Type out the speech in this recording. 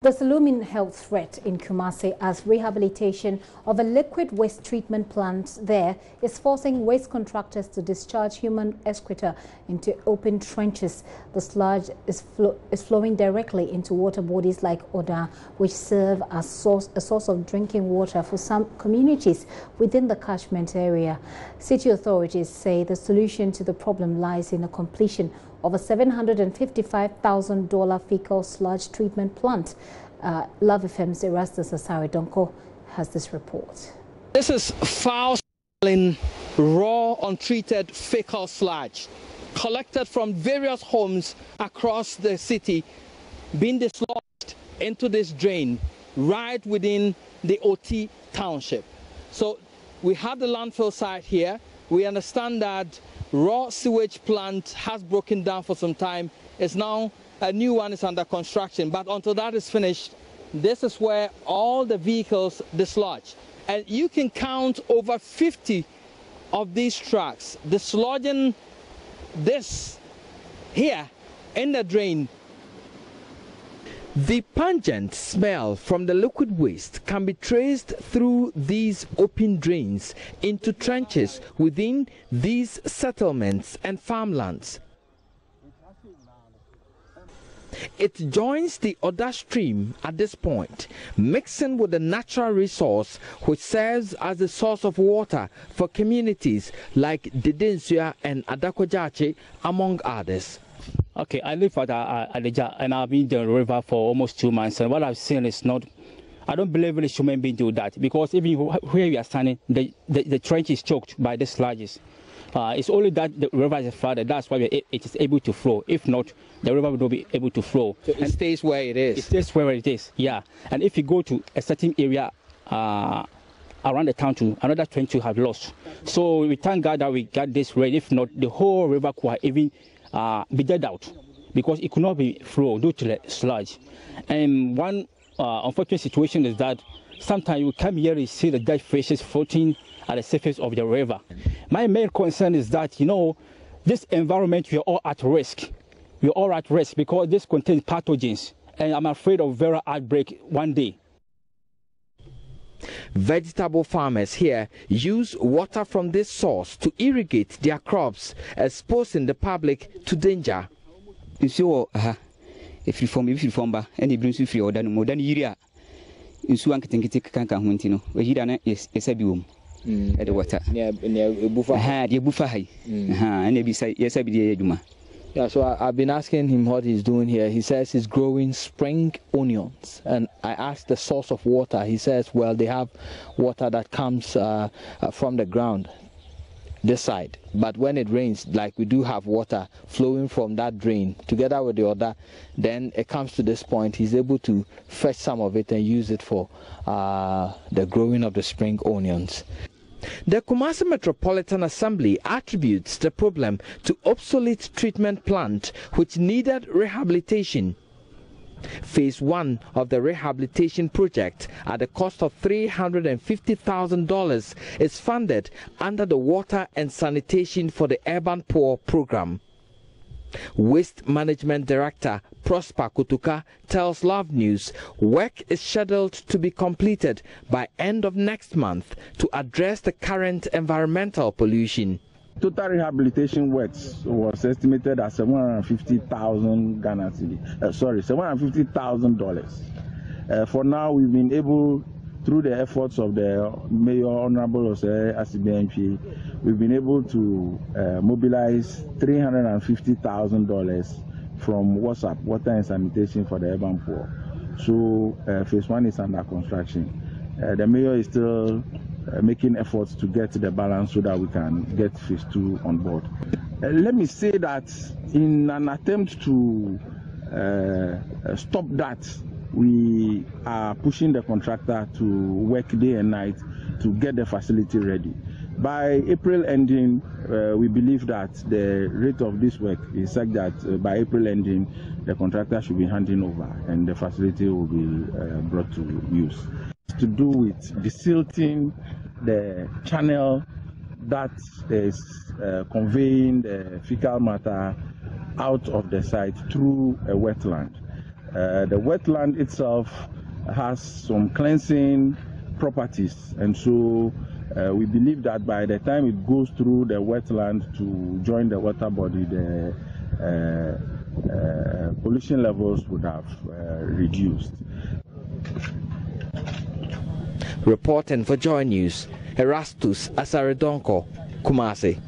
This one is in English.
There's a looming health threat in Kumasi as rehabilitation of a liquid waste treatment plant there is forcing waste contractors to discharge human excreta into open trenches. The sludge is flowing directly into water bodies like Oda, which serve as a source of drinking water for some communities within the catchment area. City authorities say the solution to the problem lies in the completion of a $755,000 fecal sludge treatment plant. Love FM's Erastus Asari Donko has this report. This is foul-smelling, raw, untreated fecal sludge collected from various homes across the city, being dislodged into this drain right within the OT township. So we have the landfill site here. We understand that raw sewage plant has broken down for some time. It's now a new one is under construction, but until that is finished, this is where all the vehicles dislodge. And you can count over 50 of these trucks dislodging this here in the drain. The pungent smell from the liquid waste can be traced through these open drains into trenches within these settlements and farmlands. It joins the Oda stream at this point, mixing with the natural resource which serves as a source of water for communities like Didensua and Adakojache, among others. Okay, I live at Adeja and I've been in the river for almost 2 months, and what I've seen is not, I don't believe any human being do that, because even where we are standing, the trench is choked by the sludges. It's only that the river is flooded, that's why it is able to flow. If not, the river will not be able to flow. So it stays where it is? It stays where it is, yeah. And if you go to a certain area around the town, to another trench you have lost. So we thank God that we got this rain. If not, the whole river could even be dead out, because it could not be flow due to the sludge. And one unfortunate situation is that sometimes you come here and see the dead fishes floating at the surface of the river. My main concern is that, you know, this environment, we are all at risk. We are all at risk because this contains pathogens, and I'm afraid of viral outbreak one day. Vegetable farmers here use water from this source to irrigate their crops, exposing the public to danger. If you form ba any brings you free or than more than Yiria in Suan Kanka Huntino, where Yidana is a bium at the water. Near Buffa had your buffa high, and maybe say, yes, I be Duma. Yeah, so I've been asking him what he's doing here. He says he's growing spring onions, and I asked the source of water. He says, well, they have water that comes from the ground this side, but when it rains, like we do have water flowing from that drain together with the other, then it comes to this point, he's able to fetch some of it and use it for the growing of the spring onions. The Kumasi Metropolitan Assembly attributes the problem to obsolete treatment plant which needed rehabilitation. Phase 1 of the rehabilitation project at the cost of $350,000 is funded under the Water and Sanitation for the Urban Poor program. Waste Management Director Prosper Kutuka tells Love News work is scheduled to be completed by end of next month to address the current environmental pollution. Total rehabilitation works was estimated at $750,000 Ghana cedi. $750,000. For now, we've been able, through the efforts of the Mayor Honorable Ose Asibe, we've been able to mobilize $350,000 from WhatsApp, Water and Sanitation for the Urban Poor. So phase 1 is under construction. The Mayor is still making efforts to get the balance so that we can get phase 2 on board. Let me say that in an attempt to stop that, we are pushing the contractor to work day and night to get the facility ready. By April ending, we believe that the rate of this work is such that by April ending, the contractor should be handing over and the facility will be brought to use. It's to do with desilting the channel that is conveying the fecal matter out of the site through a wetland. The wetland itself has some cleansing properties, and so we believe that by the time it goes through the wetland to join the water body, the pollution levels would have reduced. Reporting for Joy News, Erastus Asaredonko, Kumasi.